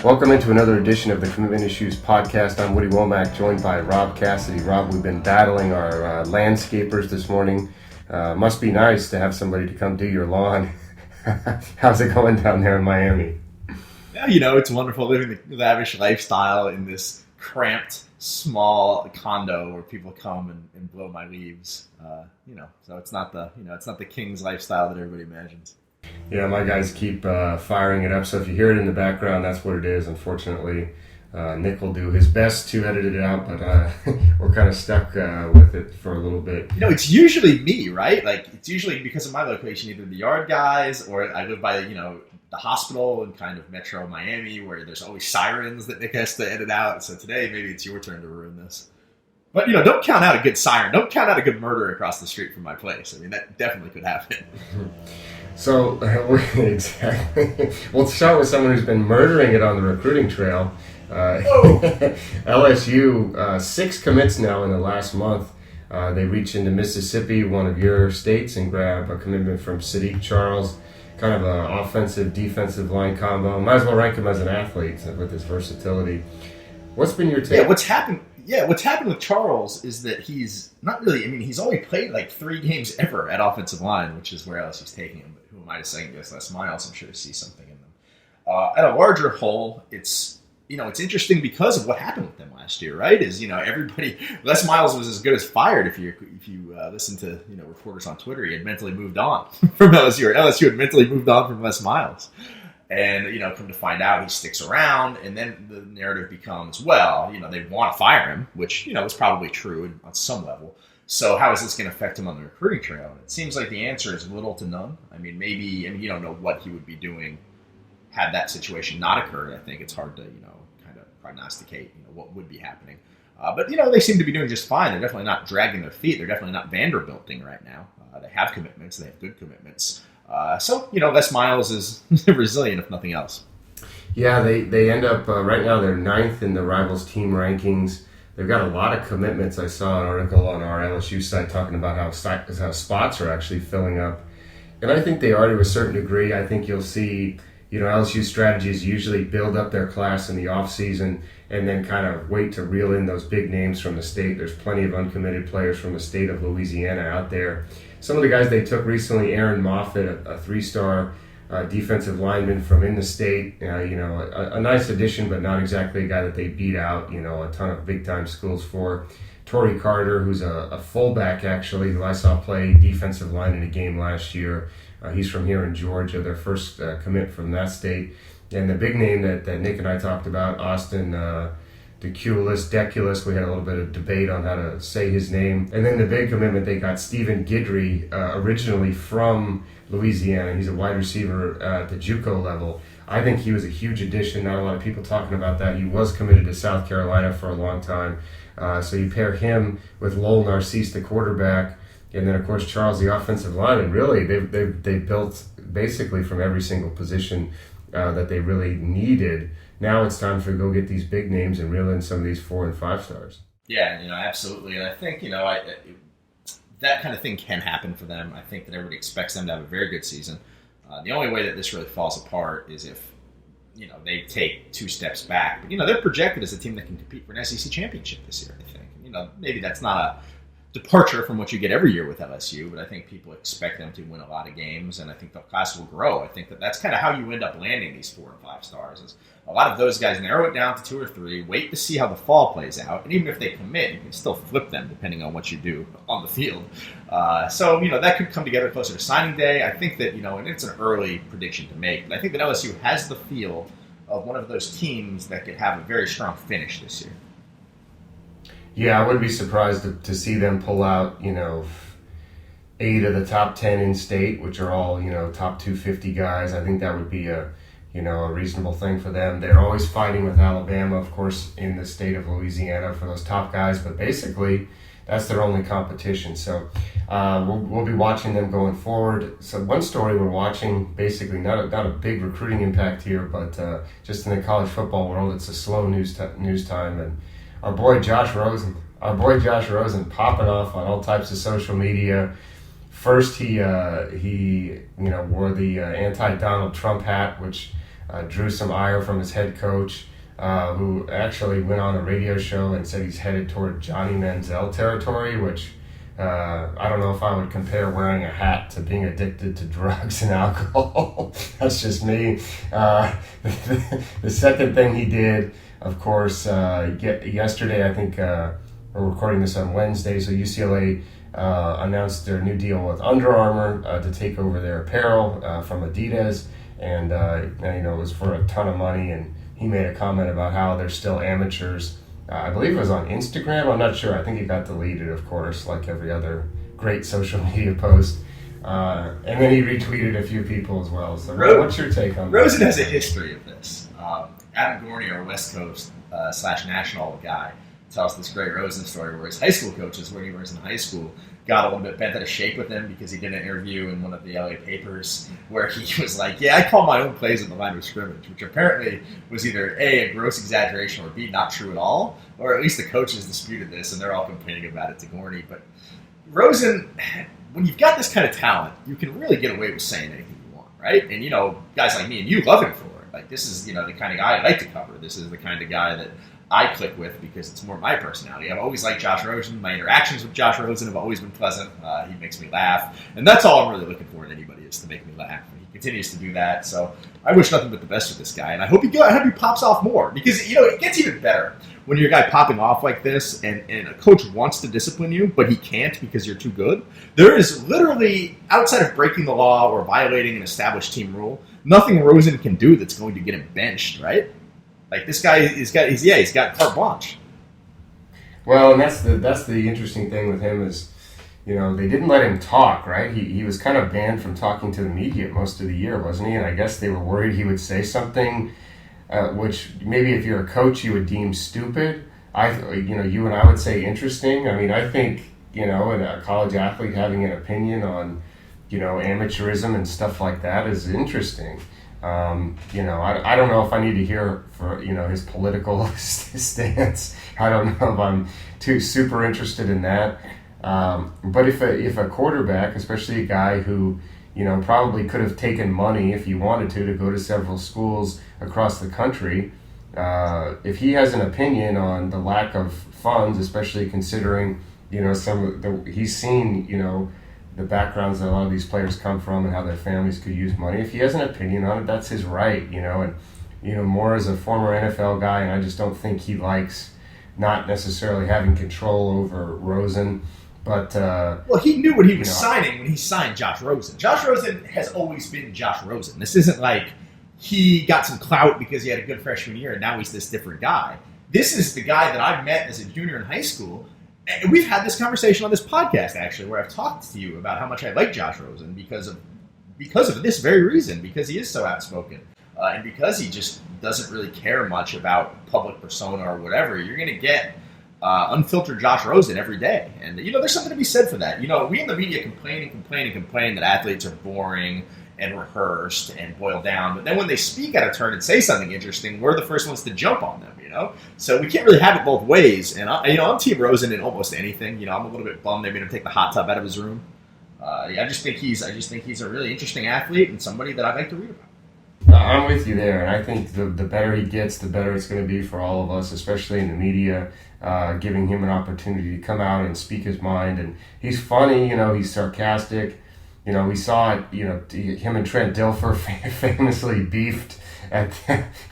Welcome into another edition of the Commitment Issues podcast. I'm Woody Womack, joined by Rob Cassidy. Rob, we've been battling our landscapers this morning. Must be nice to have somebody to come do your lawn. How's it going down there in Miami? Yeah, it's wonderful living the lavish lifestyle in this cramped, small condo where people come and blow my leaves. So it's not the king's lifestyle that everybody imagines. Yeah, my guys keep firing it up, so if you hear it in the background, that's what it is, unfortunately. Nick will do his best to edit it out, but we're kind of stuck with it for a little bit. It's usually me, right? Like, it's usually because of my location, either the yard guys or I live by, the hospital in kind of metro Miami where there's always sirens that Nick has to edit out. So today, maybe it's your turn to ruin this. But, don't count out a good siren. Don't count out a good murder across the street from my place. I mean, that definitely could happen. So, exactly. We'll start with someone who's been murdering it on the recruiting trail. LSU, 6 commits now in the last month. They reach into Mississippi, one of your states, and grab a commitment from Sadiq Charles. Kind of an offensive, defensive line combo. Might as well rank him as an athlete with his versatility. What's been your take? What's happened with Charles is that he's not really, he's only played like 3 games ever at offensive line, which is where LSU's taking him. But who am I to second guess Les Miles? I'm sure to see something in them. At a larger whole, it's interesting because of what happened with them last year, right? Everybody, Les Miles was as good as fired if you listen to, reporters on Twitter. He had mentally moved on from LSU, or LSU had mentally moved on from Les Miles. And, come to find out he sticks around, and then the narrative becomes, well, they want to fire him, which, is probably true on some level. So how is this going to affect him on the recruiting trail? And it seems like the answer is little to none. You don't know what he would be doing had that situation not occurred. I think it's hard to, kind of prognosticate, what would be happening. But they seem to be doing just fine. They're definitely not dragging their feet. They're definitely not Vanderbilting right now. They have commitments. They have good commitments. So Les Miles is resilient, if nothing else. Yeah, they end up, right now they're 9th in the Rivals team rankings. They've got a lot of commitments. I saw an article on our LSU site talking about how spots are actually filling up. And I think they are to a certain degree. I think you'll see, LSU strategies usually build up their class in the offseason and then kind of wait to reel in those big names from the state. There's plenty of uncommitted players from the state of Louisiana out there. Some of the guys they took recently, Aaron Moffitt, a 3-star defensive lineman from in the state, a nice addition, but not exactly a guy that they beat out, a ton of big-time schools for. Torrey Carter, who's a fullback, actually, who I saw play defensive line in a game last year. He's from here in Georgia, their first commit from that state. And the big name that Nick and I talked about, Austin Deculus, we had a little bit of debate on how to say his name. And then the big commitment, they got Stephen Guidry, originally from Louisiana. He's a wide receiver at the JUCO level. I think he was a huge addition. Not a lot of people talking about that. He was committed to South Carolina for a long time. So you pair him with Lowell Narcisse, the quarterback, and then, of course, Charles, the offensive lineman. Really, they built basically from every single position that they really needed. Now it's time to go get these big names and reel in some of these 4 and 5 stars. Yeah, absolutely. And I think, that kind of thing can happen for them. I think that everybody expects them to have a very good season. The only way that this really falls apart is if, they take 2 steps back. But, they're projected as a team that can compete for an SEC championship this year, I think. Maybe that's not a departure from what you get every year with LSU, but I think people expect them to win a lot of games, and I think the class will grow. I think that's kind of how you end up landing these 4 and 5 stars. Is a lot of those guys narrow it down to 2 or 3, wait to see how the fall plays out, and even if they commit, you can still flip them depending on what you do on the field. So that could come together closer to signing day. I think that, and it's an early prediction to make, but I think that LSU has the feel of one of those teams that could have a very strong finish this year. Yeah, I wouldn't be surprised to see them pull out, 8 of the top 10 in state, which are all, top 250 guys. I think that would be a reasonable thing for them. They're always fighting with Alabama, of course, in the state of Louisiana for those top guys, but basically that's their only competition. So we'll be watching them going forward. So one story we're watching, basically not a big recruiting impact here, but just in the college football world, it's a slow news time, and our boy Josh Rosen popping off on all types of social media. First, he wore the anti-Donald Trump hat, which drew some ire from his head coach, who actually went on a radio show and said he's headed toward Johnny Manziel territory, which I don't know if I would compare wearing a hat to being addicted to drugs and alcohol. That's just me. The second thing he did, of course, yesterday, I think we're recording this on Wednesday, so UCLA announced their new deal with Under Armour to take over their apparel from Adidas, and it was for a ton of money, and he made a comment about how they're still amateurs. I believe it was on Instagram. I'm not sure. I think it got deleted, of course, like every other great social media post. And then he retweeted a few people as well. So what's your take on that? Rosen has a history of this. Adam Gorney, our West Coast / national guy, tells this great Rosen story where his high school coaches, when he was in high school, got a little bit bent out of shape with him because he did an interview in one of the LA papers where he was like, I call my own plays at the line of scrimmage, which apparently was either A, gross exaggeration, or B, not true at all, or at least the coaches disputed this, and they're all complaining about it to Gorney. But Rosen, when you've got this kind of talent, you can really get away with saying anything you want, right? And, guys like me and you love him for it. Like, this is, the kind of guy I like to cover. This is the kind of guy that I click with because it's more my personality. I've always liked Josh Rosen. My interactions with Josh Rosen have always been pleasant. He makes me laugh. And that's all I'm really looking for in anybody, is to make me laugh. And he continues to do that. So I wish nothing but the best for this guy. And I hope he pops off more because, it gets even better when you're a guy popping off like this and a coach wants to discipline you, but he can't because you're too good. There is literally, outside of breaking the law or violating an established team rule, nothing Rosen can do that's going to get him benched, right? Like, this guy, he's got carte blanche. Well, and that's the interesting thing with him is, they didn't let him talk, right? He was kind of banned from talking to the media most of the year, wasn't he? And I guess they were worried he would say something, which maybe if you're a coach you would deem stupid. You and I would say interesting. I mean, I think, a college athlete having an opinion on, amateurism and stuff like that is interesting. I don't know if I need to hear for his political stance. I don't know if I'm too super interested in that. But if a quarterback, especially a guy who probably could have taken money if he wanted to go to several schools across the country, if he has an opinion on the lack of funds, especially considering he's seen the backgrounds that a lot of these players come from and how their families could use money. If he has an opinion on it, that's his right, and more as a former NFL guy, and I just don't think he likes not necessarily having control over Rosen. But he knew what he was signing when he signed Josh Rosen. Josh Rosen has always been Josh Rosen. This isn't like he got some clout because he had a good freshman year and now he's this different guy. This is the guy that I met as a junior in high school. And we've had this conversation on this podcast, actually, where I've talked to you about how much I like Josh Rosen because of this very reason, because he is so outspoken, and because he just doesn't really care much about public persona or whatever. You're going to get unfiltered Josh Rosen every day. And, there's something to be said for that. We in the media complain that athletes are boring and rehearsed and boiled down. But then when they speak out of turn and say something interesting, we're the first ones to jump on them, So we can't really have it both ways. And, I'm Team Rosen in almost anything. I'm a little bit bummed they made him take the hot tub out of his room. I just think he's a really interesting athlete and somebody that I'd like to read about. I'm with you there, and I think the better he gets, the better it's going to be for all of us, especially in the media, giving him an opportunity to come out and speak his mind. And he's funny, he's sarcastic. We saw it, him and Trent Dilfer famously beefed,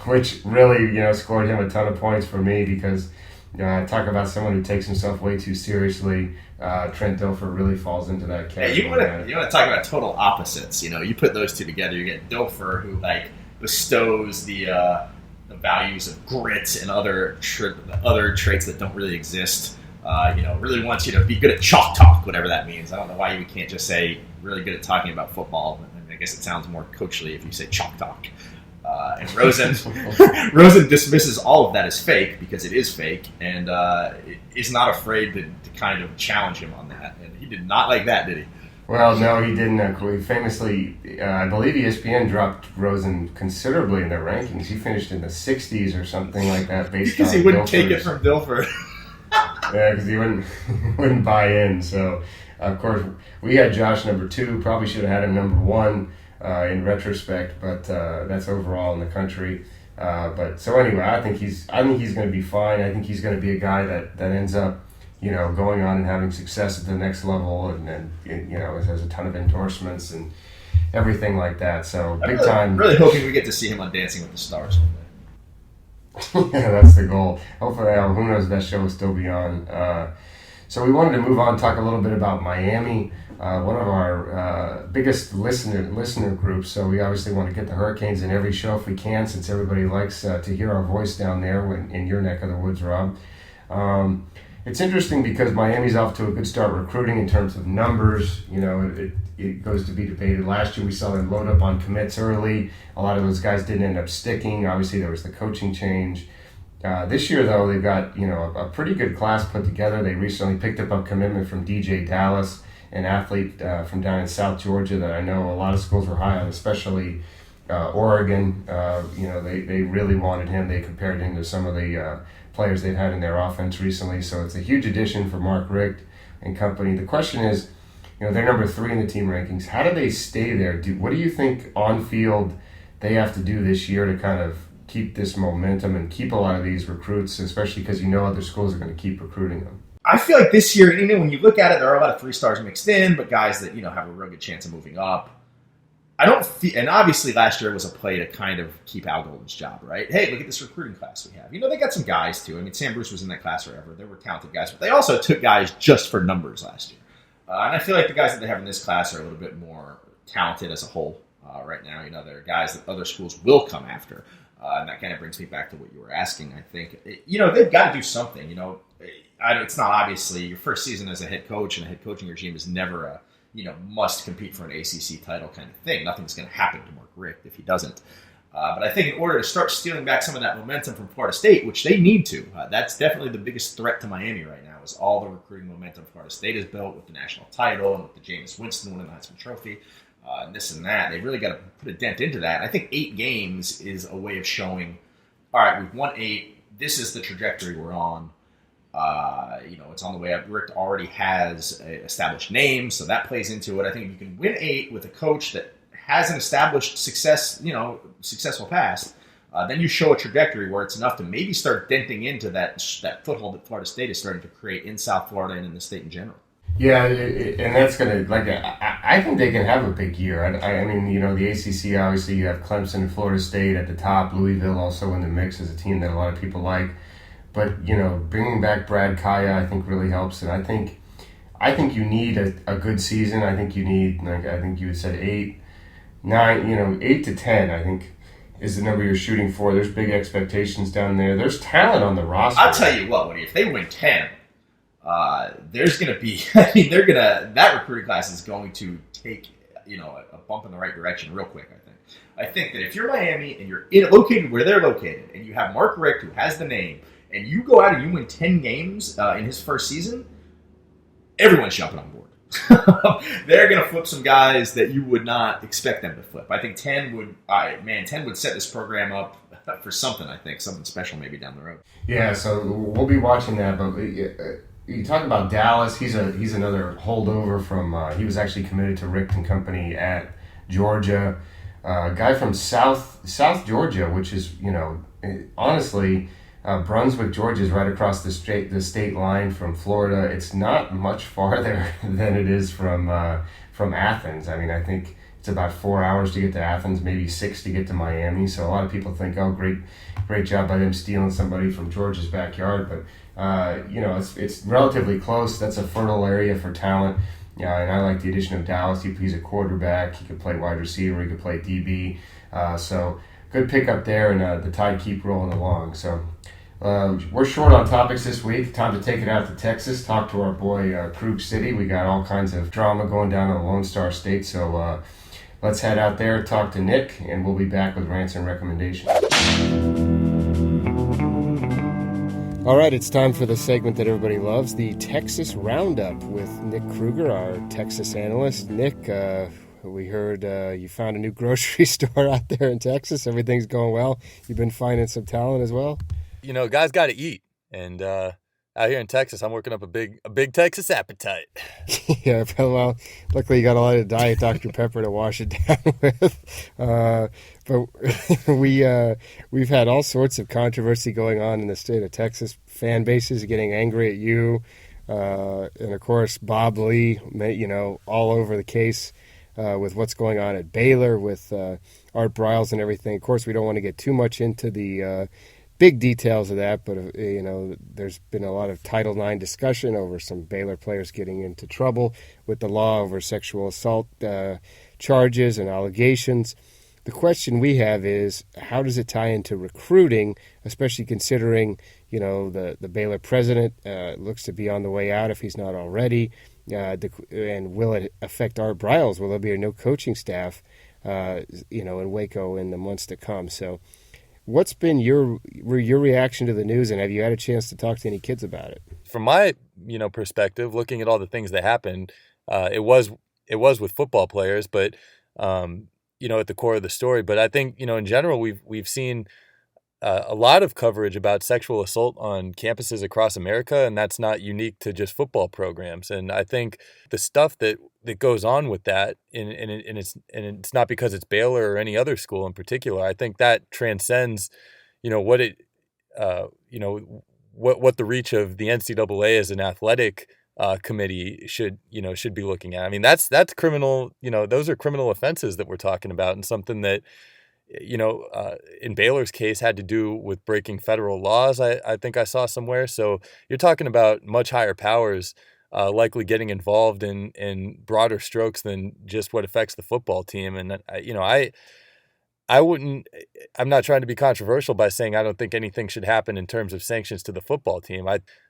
which really, scored him a ton of points for me because, talk about someone who takes himself way too seriously. Trent Dilfer really falls into that category. Yeah, you want to talk about total opposites. You put those two together, you get Dilfer, who bestows the values of grit and other traits that don't really exist. Really wants you to be good at chalk talk, whatever that means. I don't know why you can't just say really good at talking about football. I guess it sounds more coachly if you say chalk talk. And Rosen dismisses all of that as fake because it is fake, and is not afraid to kind of challenge him on that. And he did not like that, did he? Well, no, he didn't. He famously, I believe ESPN dropped Rosen considerably in their rankings. He finished in the 60s or something like that because he wouldn't take it from Dilfer. Yeah, because he wouldn't buy in. So, of course, we had Josh number 2. Probably should have had him number 1. in retrospect, but that's overall in the country. But so anyway, I think he's going to be fine. I think he's going to be a guy that ends up, going on and having success at the next level, and has a ton of endorsements and everything like that. So big time. Really hoping we get to see him on Dancing with the Stars one day. Yeah, that's the goal. Hopefully, who knows, that show will still be on. So we wanted to move on, talk a little bit about Miami, one of our biggest listener groups. So we obviously want to get the Hurricanes in every show if we can, since everybody likes to hear our voice down there in your neck of the woods, Rob. It's interesting because Miami's off to a good start recruiting in terms of numbers. It goes to be debated. Last year we saw them load up on commits early. A lot of those guys didn't end up sticking. Obviously there was the coaching change. This year, though, they've got a pretty good class put together. They recently picked up a commitment from DJ Dallas, an athlete from down in South Georgia that I know a lot of schools were high on, especially Oregon. They really wanted him. They compared him to some of the players they've had in their offense recently. So it's a huge addition for Mark Richt and company. The question is, they're number 3 in the team rankings. How do they stay there? What do you think on field they have to do this year to kind of keep this momentum and keep a lot of these recruits, especially because other schools are going to keep recruiting them? I feel like this year, when you look at it, there are a lot of 3-stars mixed in, but guys that, have a real good chance of moving up. And obviously last year was a play to kind of keep Al Golden's job, right? Hey, look at this recruiting class we have. They got some guys too. Sam Bruce was in that class forever. There were talented guys, but they also took guys just for numbers last year. And I feel like the guys that they have in this class are a little bit more talented as a whole right now. They're guys that other schools will come after. And that kind of brings me back to what you were asking. I think, they've got to do something. It's not obviously your first season as a head coach, and a head coaching regime is never a, must compete for an ACC title kind of thing. Nothing's going to happen to Mark Richt if he doesn't. But I think in order to start stealing back some of that momentum from Florida State, which they need to, that's definitely the biggest threat to Miami right now, is all the recruiting momentum Florida State has built with the national title and with the Jameis Winston winning the Heisman Trophy. And this and that. They've really got to put a dent into that. I think 8 games is a way of showing, all right, we've won 8. This is the trajectory we're on. It's on the way up. Rick already has an established name, so that plays into it. I think if you can win 8 with a coach that has an established successful past, then you show a trajectory where it's enough to maybe start denting into that foothold that Florida State is starting to create in South Florida and in the state in general. Yeah, and that's going to, I think they can have a big year. I mean, the ACC, obviously, you have Clemson and Florida State at the top. Louisville also in the mix as a team that a lot of people like. But, bringing back Brad Kaya, I think, really helps. And I think you need a good season. I think you need, I think you had said 8 to 10, I think, is the number you're shooting for. There's big expectations down there. There's talent on the roster. I'll tell you what, Woody, if they win 10, there's going to be, that recruiting class is going to take, a bump in the right direction real quick, I think. I think that if you're Miami and you're located where they're located, and you have Mark Richt, who has the name, and you go out and you win 10 games in his first season, everyone's jumping on board. They're going to flip some guys that you would not expect them to flip. I think 10 would set this program up for something, I think, something special maybe down the road. Yeah, so we'll be watching that, but you talk about Dallas. He's another holdover from. He was actually committed to Richt and Company at Georgia. A guy from South Georgia, which is honestly, Brunswick, Georgia is right across the state line from Florida. It's not much farther than it is from Athens. I mean, I think it's about 4 hours to get to Athens, maybe 6 to get to Miami. So a lot of people think, oh, great job by them stealing somebody from Georgia's backyard, but. It's relatively close. That's a fertile area for talent. Yeah, and I like the addition of Dallas. He's a quarterback. He could play wide receiver. He could play DB. So good pickup there, and the Tide keep rolling along. So we're short on topics this week. Time to take it out to Texas. Talk to our boy Krug City. We got all kinds of drama going down in Lone Star State. So let's head out there, talk to Nick, and we'll be back with rants and recommendations. All right, it's time for the segment that everybody loves, the Texas Roundup with Nick Kruger, our Texas analyst. Nick, we heard you found a new grocery store out there in Texas. Everything's going well. You've been finding some talent as well? Guys got to eat. And out here in Texas, I'm working up a big Texas appetite. Yeah, well, luckily you got a lot of Diet Dr. Pepper to wash it down with. But we've had all sorts of controversy going on in the state of Texas. Fan bases getting angry at you, and of course Bob Lee, all over the case with what's going on at Baylor with Art Briles and everything. Of course, we don't want to get too much into the big details of that, but there's been a lot of Title IX discussion over some Baylor players getting into trouble with the law over sexual assault charges and allegations. The question we have is, how does it tie into recruiting, especially considering, the Baylor president looks to be on the way out if he's not already, and will it affect Art Briles? Will there be a new coaching staff, in Waco in the months to come? So what's been your reaction to the news, and have you had a chance to talk to any kids about it? From my perspective, looking at all the things that happened, it was with football players, but at the core of the story. But I think in general we've seen a lot of coverage about sexual assault on campuses across America, and that's not unique to just football programs. And I think the stuff that goes on with that, and it's not because it's Baylor or any other school in particular. I think that transcends, what it, what the reach of the NCAA as an athletic committee should be looking at. I mean, that's criminal. Those are criminal offenses that we're talking about, and something that in Baylor's case had to do with breaking federal laws. I think I saw somewhere. So you're talking about much higher powers likely getting involved in broader strokes than just what affects the football team. And I wouldn't. I'm not trying to be controversial by saying I don't think anything should happen in terms of sanctions to the football team.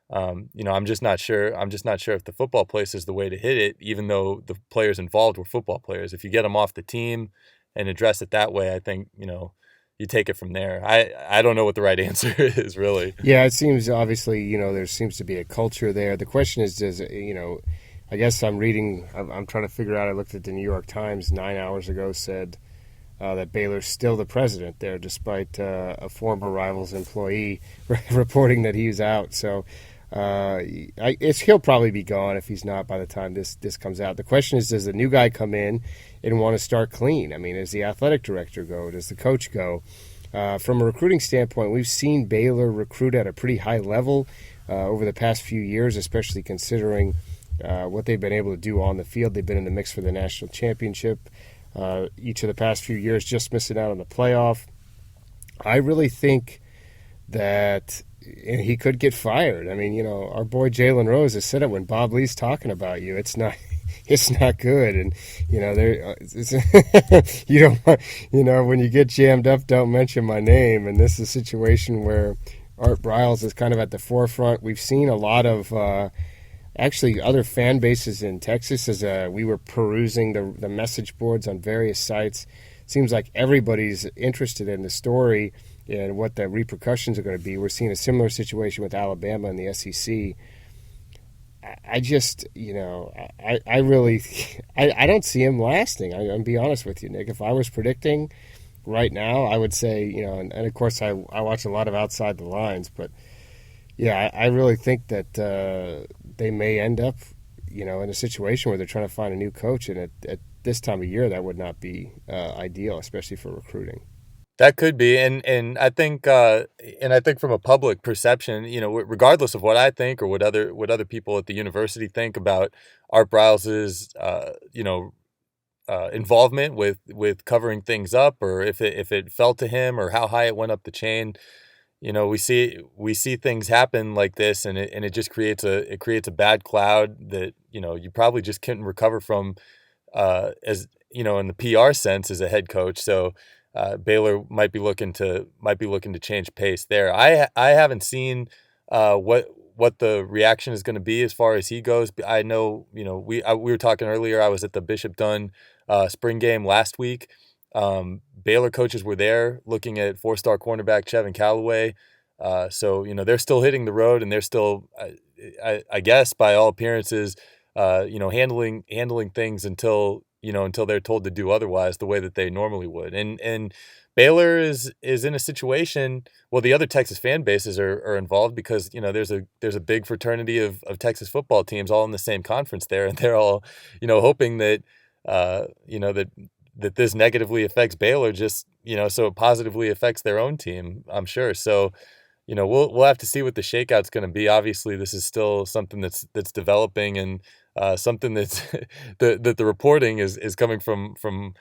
I'm just not sure. I'm just not sure if the football place is the way to hit it, even though the players involved were football players. If you get them off the team and address it that way, I think you take it from there. I don't know what the right answer is, really. Yeah, it seems obviously there seems to be a culture there. The question is, I guess I'm trying to figure out. I looked at the New York Times 9 hours ago, said that Baylor's still the president there, despite a former Rivals employee reporting that he's out. So he'll probably be gone if he's not by the time this comes out. The question is, does the new guy come in and want to start clean? I mean, does the athletic director go? Does the coach go? From a recruiting standpoint, we've seen Baylor recruit at a pretty high level over the past few years, especially considering what they've been able to do on the field. They've been in the mix for the national championship each of the past few years, just missing out on the playoff. I really think that he could get fired. I mean, our boy Jalen Rose has said it when Bob Lee's talking about you. It's not good. And, you don't want, when you get jammed up, don't mention my name. And this is a situation where Art Briles is kind of at the forefront. We've seen a lot of, actually other fan bases in Texas as we were perusing the message boards on various sites. Seems like everybody's interested in the story and what the repercussions are going to be. We're seeing a similar situation with Alabama and the SEC. I just, I really, I don't see him lasting. I'm going to be honest with you, Nick. If I was predicting right now, I would say, and of course I watch a lot of Outside the Lines, but yeah, I really think that they may end up, in a situation where they're trying to find a new coach, and at this time of year, that would not be ideal, especially for recruiting. That could be, and I think from a public perception, regardless of what I think or what other people at the university think about Art Briles's, involvement with covering things up, or if it fell to him, or how high it went up the chain. We see things happen like this, and it just creates a bad cloud that you probably just couldn't recover from, as in the PR sense as a head coach. So Baylor might be looking to change pace there. I haven't seen what the reaction is going to be as far as he goes. I know we were talking earlier. I was at the Bishop Dunn spring game last week. Baylor coaches were there looking at 4-star cornerback Chevin Callaway. So they're still hitting the road, and they're still, I guess by all appearances, handling things until until they're told to do otherwise the way that they normally would. And Baylor is in a situation. Well, the other Texas fan bases are involved because there's a big fraternity of Texas football teams all in the same conference there, and they're all hoping that that this negatively affects Baylor, just so it positively affects their own team, I'm sure. So we'll have to see what the shakeout's going to be. Obviously, this is still something that's developing, and something that's that the reporting is coming from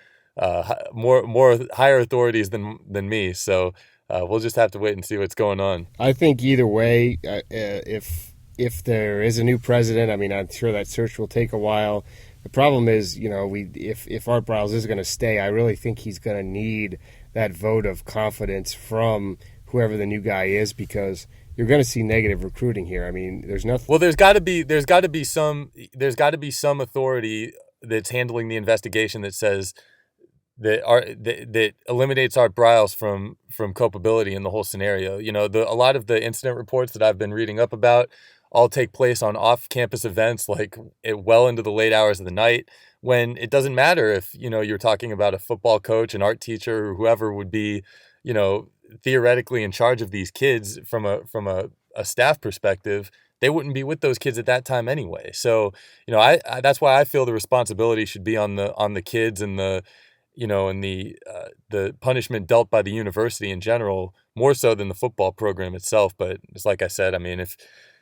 more higher authorities than me. So we'll just have to wait and see what's going on. I think either way, if there is a new president, I mean, I'm sure that search will take a while. The problem is, if Art Briles is going to stay, I really think he's going to need that vote of confidence from whoever the new guy is, because you're going to see negative recruiting here. I mean, there's nothing. Well, there's got to be some authority that's handling the investigation that says that eliminates Art Briles from culpability in the whole scenario. A lot of the incident reports that I've been reading up about all take place on off-campus events, like well into the late hours of the night, when it doesn't matter if you're talking about a football coach, an art teacher, or whoever would be theoretically in charge of these kids from a staff perspective. They wouldn't be with those kids at that time anyway. So I that's why I feel the responsibility should be on the kids, and the punishment dealt by the university in general, more so than the football program itself. But it's like I said, I mean,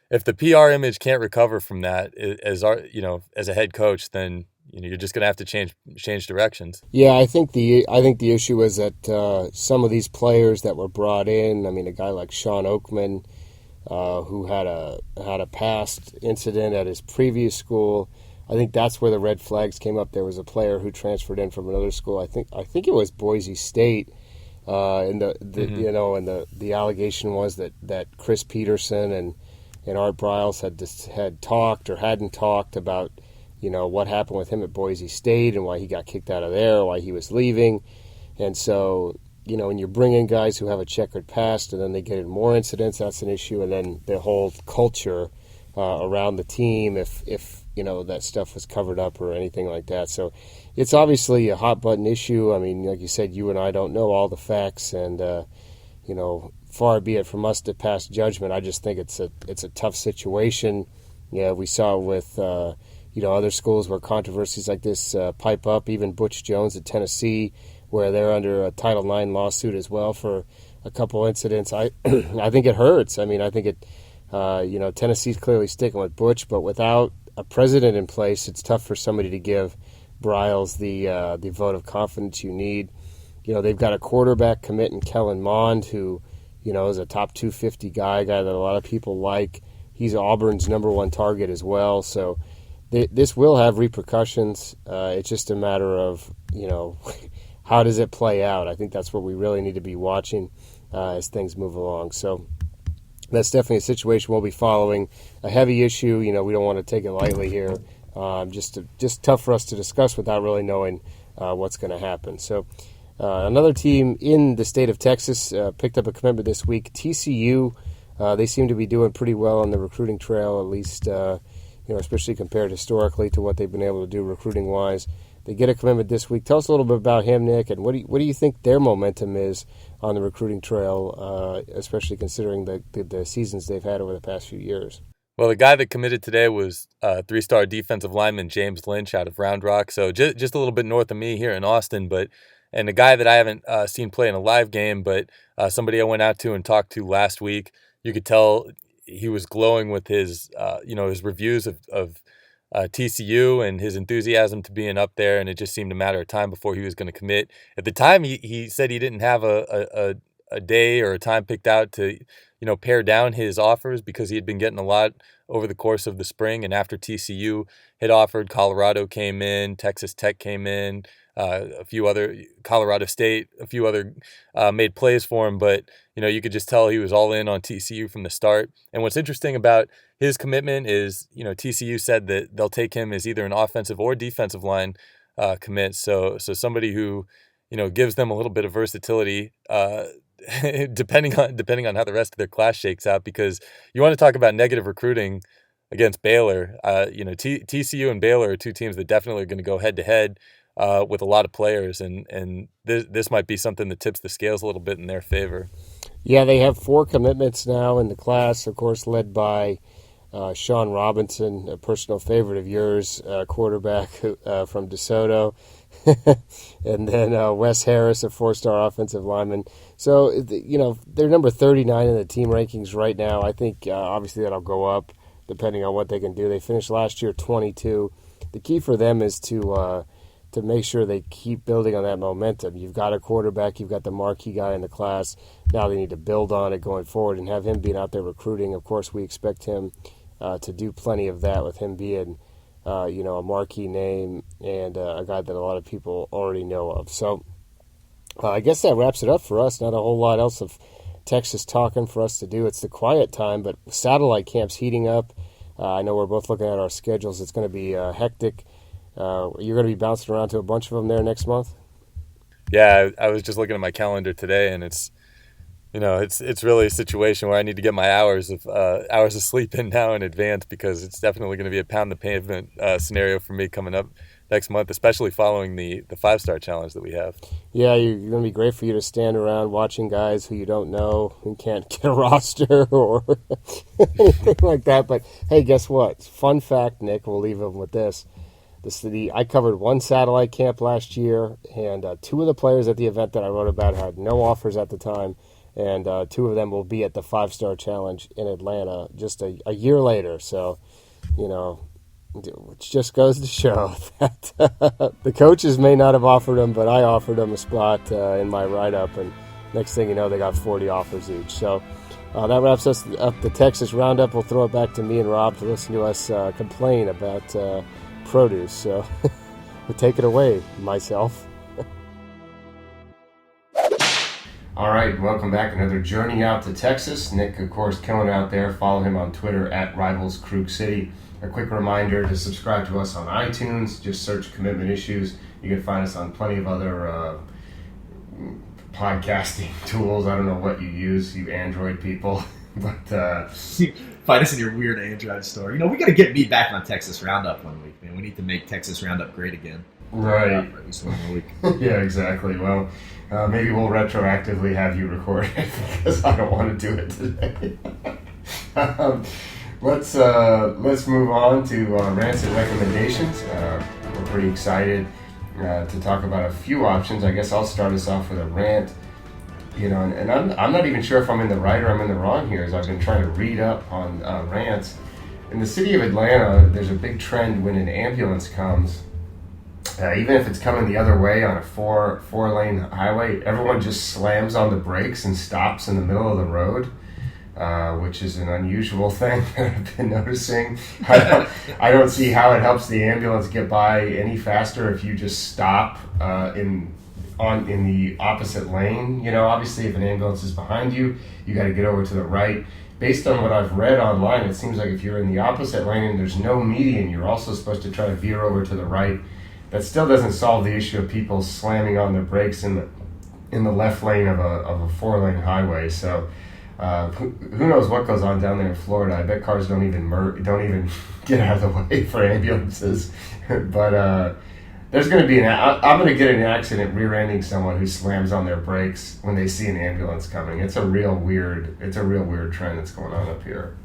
if the PR image can't recover from that as a head coach, then you're just going to have to change directions. Yeah, I think the issue is that some of these players that were brought in, I mean, a guy like Sean Oakman, who had a past incident at his previous school, I think that's where the red flags came up. There was a player who transferred in from another school. I think it was Boise State, and the allegation was that Chris Peterson and Art Briles had talked or hadn't talked about what happened with him at Boise State and why he got kicked out of there, why he was leaving. And so, when you bring in guys who have a checkered past and then they get in more incidents, that's an issue. And then the whole culture around the team, if that stuff was covered up or anything like that. So it's obviously a hot button issue. I mean, like you said, you and I don't know all the facts, and far be it from us to pass judgment. I just think it's a tough situation. Yeah, we saw with other schools where controversies like this pipe up. Even Butch Jones at Tennessee, where they're under a Title IX lawsuit as well for a couple incidents. I think it hurts. I mean, I think Tennessee's clearly sticking with Butch, but without a president in place, it's tough for somebody to give Briles the vote of confidence you need. They've got a quarterback commit in Kellen Mond, who is a top 250 guy that a lot of people like. He's Auburn's number one target as well. So this will have repercussions. It's just a matter of, how does it play out? I think that's what we really need to be watching as things move along. So that's definitely a situation we'll be following. A heavy issue. We don't want to take it lightly here. Just tough for us to discuss without really knowing what's going to happen. So another team in the state of Texas picked up a commitment this week. TCU, they seem to be doing pretty well on the recruiting trail, at least, especially compared historically to what they've been able to do recruiting-wise. They get a commitment this week. Tell us a little bit about him, Nick, and what do you think their momentum is on the recruiting trail, especially considering the seasons they've had over the past few years? Well, the guy that committed today was three-star defensive lineman James Lynch out of Round Rock, so just a little bit north of me here in Austin, and a guy that I haven't seen play in a live game, but somebody I went out to and talked to last week. You could tell he was glowing with his reviews of TCU and his enthusiasm to being up there, and it just seemed a matter of time before he was going to commit. At the time, he said he didn't have a day or a time picked out to pare down his offers because he had been getting a lot over the course of the spring. And after TCU had offered, Colorado came in, Texas Tech came in, a few other, Colorado State, a few other made plays for him. But, you could just tell he was all in on TCU from the start. And what's interesting about his commitment is, TCU said that they'll take him as either an offensive or defensive line commit. So somebody who, gives them a little bit of versatility, depending on how the rest of their class shakes out, because you want to talk about negative recruiting against Baylor. TCU and Baylor are two teams that definitely are going to go head to head with a lot of players, and this might be something that tips the scales a little bit in their favor. Yeah, they have 4 commitments now in the class, of course, led by Sean Robinson, a personal favorite of yours, quarterback from DeSoto, and then Wes Harris, a 4-star offensive lineman. So, they're number 39 in the team rankings right now. I think, obviously, that'll go up depending on what they can do. They finished last year 22. The key for them is to make sure they keep building on that momentum. You've got a quarterback, you've got the marquee guy in the class. Now they need to build on it going forward and have him being out there recruiting. Of course, we expect him to do plenty of that with him being, a marquee name and a guy that a lot of people already know of. So I guess that wraps it up for us. Not a whole lot else of Texas talking for us to do. It's the quiet time, but satellite camp's heating up. I know we're both looking at our schedules. It's going to be hectic. You're going to be bouncing around to a bunch of them there next month? Yeah, I was just looking at my calendar today, and it's really a situation where I need to get my hours of sleep in now in advance, because it's definitely going to be a pound the pavement scenario for me coming up next month, especially following the 5-star challenge that we have. Yeah, you're going to be great for you to stand around watching guys who you don't know and can't get a roster or anything like that. But hey, guess what? Fun fact, Nick, we'll leave them with this. I covered 1 satellite camp last year, and 2 of the players at the event that I wrote about had no offers at the time, and 2 of them will be at the 5-star challenge in Atlanta just a year later. So, it just goes to show that the coaches may not have offered them, but I offered them a spot in my write-up, and next thing you know, they got 40 offers each. So that wraps us up the Texas Roundup. We'll throw it back to me and Rob to listen to us complain about produce. So we'll take it away, myself. All right, welcome back. Another journey out to Texas. Nick, of course, killing out there. Follow him on Twitter at RivalsCrookCity. A quick reminder to subscribe to us on iTunes. Just search Commitment Issues. You can find us on plenty of other podcasting tools. I don't know what you use, you Android people, but find us in your weird Android store. We got to get me back on Texas Roundup one week, man. We need to make Texas Roundup great again. Right. For at least one more week. Yeah, exactly. Well, maybe we'll retroactively have you record it because I don't want to do it today. Let's move on to Rants and Recommendations. We're pretty excited to talk about a few options. I guess I'll start us off with a rant. And I'm not even sure if I'm in the right or I'm in the wrong here, as I've been trying to read up on rants. In the city of Atlanta, there's a big trend when an ambulance comes, even if it's coming the other way on a four-lane highway, everyone just slams on the brakes and stops in the middle of the road, which is an unusual thing that I've been noticing. I don't see how it helps the ambulance get by any faster if you just stop in the opposite lane. Obviously if an ambulance is behind you, you got to get over to the right. Based on what I've read online, it seems like if you're in the opposite lane and there's no median, you're also supposed to try to veer over to the right. That still doesn't solve the issue of people slamming on their brakes in the left lane of a 4-lane highway. So who knows what goes on down there in Florida. I bet cars don't even get out of the way for ambulances. But there's going to be I'm going to get in an accident rear-ending someone who slams on their brakes when they see an ambulance coming. It's a real weird trend that's going on up here.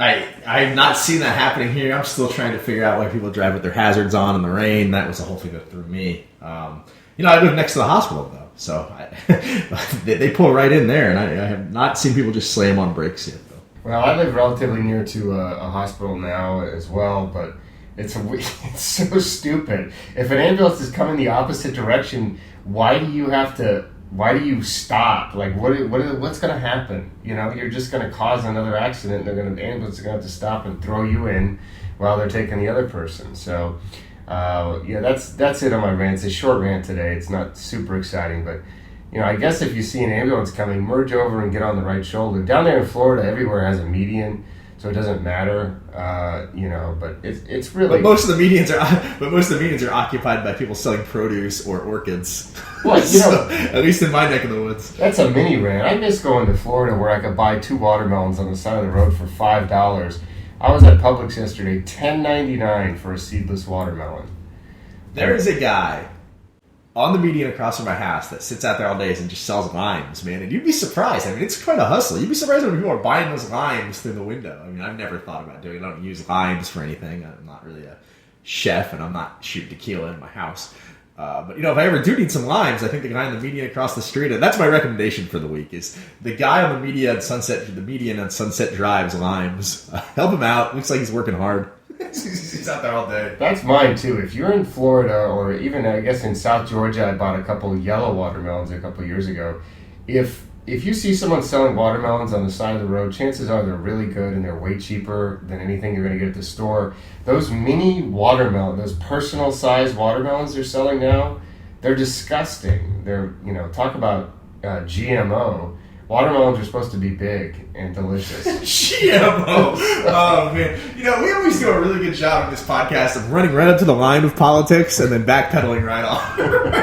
I've not seen that happening here. I'm still trying to figure out why people drive with their hazards on in the rain. That was the whole thing that threw me. I live next to the hospital, though, so they pull right in there, and I have not seen people just slam on brakes yet, though. Well, I live relatively near to a hospital now as well, but it's so stupid. If an ambulance is coming the opposite direction, why do you stop? Like, what's going to happen? You're just going to cause another accident. The ambulance is going to have to stop and throw you in while they're taking the other person. So, that's it on my rant. It's a short rant today. It's not super exciting, but I guess if you see an ambulance coming, merge over and get on the right shoulder. Down there in Florida, everywhere has a median, so it doesn't matter. But it's really. But most of the medians are occupied by people selling produce or orchids. Well, so, at least in my neck of the woods. That's a mini rant. I miss going to Florida where I could buy 2 watermelons on the side of the road for $5. I was at Publix yesterday, $10.99 for a seedless watermelon. There is a guy on the median across from my house that sits out there all day and just sells limes, man. And you'd be surprised. I mean, it's quite a hustle. You'd be surprised when people are buying those limes through the window. I mean, I've never thought about doing it. I don't use limes for anything. I'm not really a chef, and I'm not shooting tequila in my house. But, if I ever do need some limes, I think the guy on the median across the street, and that's my recommendation for the week, is the guy on the median on Sunset Drive's limes. Help him out. Looks like he's working hard. He's out there all day. That's mine too. If you're in Florida, or even I guess in South Georgia, I bought a couple yellow watermelons a couple years ago. If you see someone selling watermelons on the side of the road, chances are they're really good and they're way cheaper than anything you're going to get at the store. Those mini watermelons, those personal size watermelons they're selling now, they're disgusting. They're, talk about GMO. Watermelons are supposed to be big and delicious. GMO. Oh, man. We always do a really good job in this podcast of running right up to the line of politics and then backpedaling right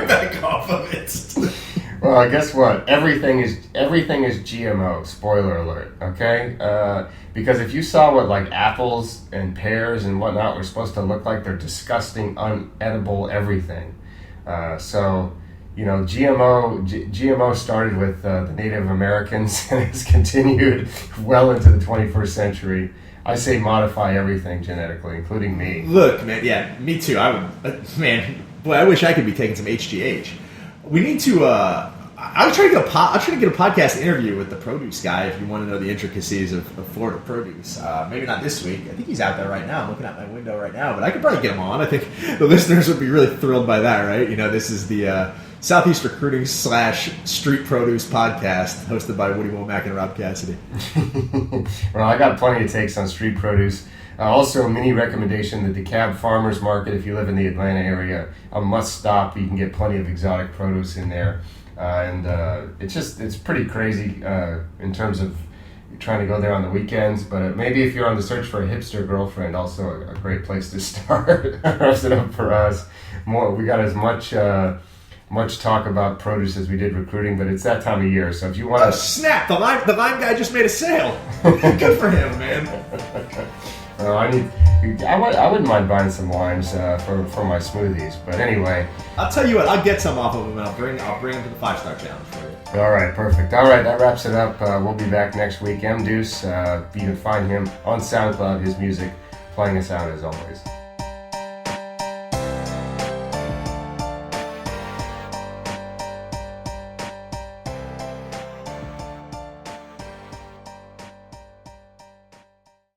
back off of it. Well, guess what? Everything is GMO. Spoiler alert. Okay, because if you saw what like apples and pears and whatnot were supposed to look like, they're disgusting, unedible everything. GMO started with the Native Americans and has continued well into the 21st century. I say modify everything genetically, including me. Look, man, yeah, me too. I wish I could be taking some HGH. We need to. I'll try to get a podcast interview with the produce guy if you want to know the intricacies of Florida produce. Maybe not this week. I think he's out there right now. I'm looking out my window right now, but I could probably get him on. I think the listeners would be really thrilled by that, right? This is the Southeast Recruiting / Street Produce podcast hosted by Woody Womack and Rob Cassidy. Well, I got plenty of takes on street produce. Also, a mini recommendation, the DeKalb Farmers Market, if you live in the Atlanta area, a must stop. You can get plenty of exotic produce in there. It's pretty crazy in terms of trying to go there on the weekends, but maybe if you're on the search for a hipster girlfriend, also a great place to start. Rough it up for us. We got as much talk about produce as we did recruiting, but it's that time of year, so if you want to... Oh, snap! The lime guy just made a sale. Good for him, man. I wouldn't mind buying some limes for my smoothies, but anyway. I'll tell you what, I'll get some off of them and I'll bring them to the 5-star challenge for you. All right, perfect. All right, that wraps it up. We'll be back next week. M. Deuce, you can find him on SoundCloud, his music, playing us out as always.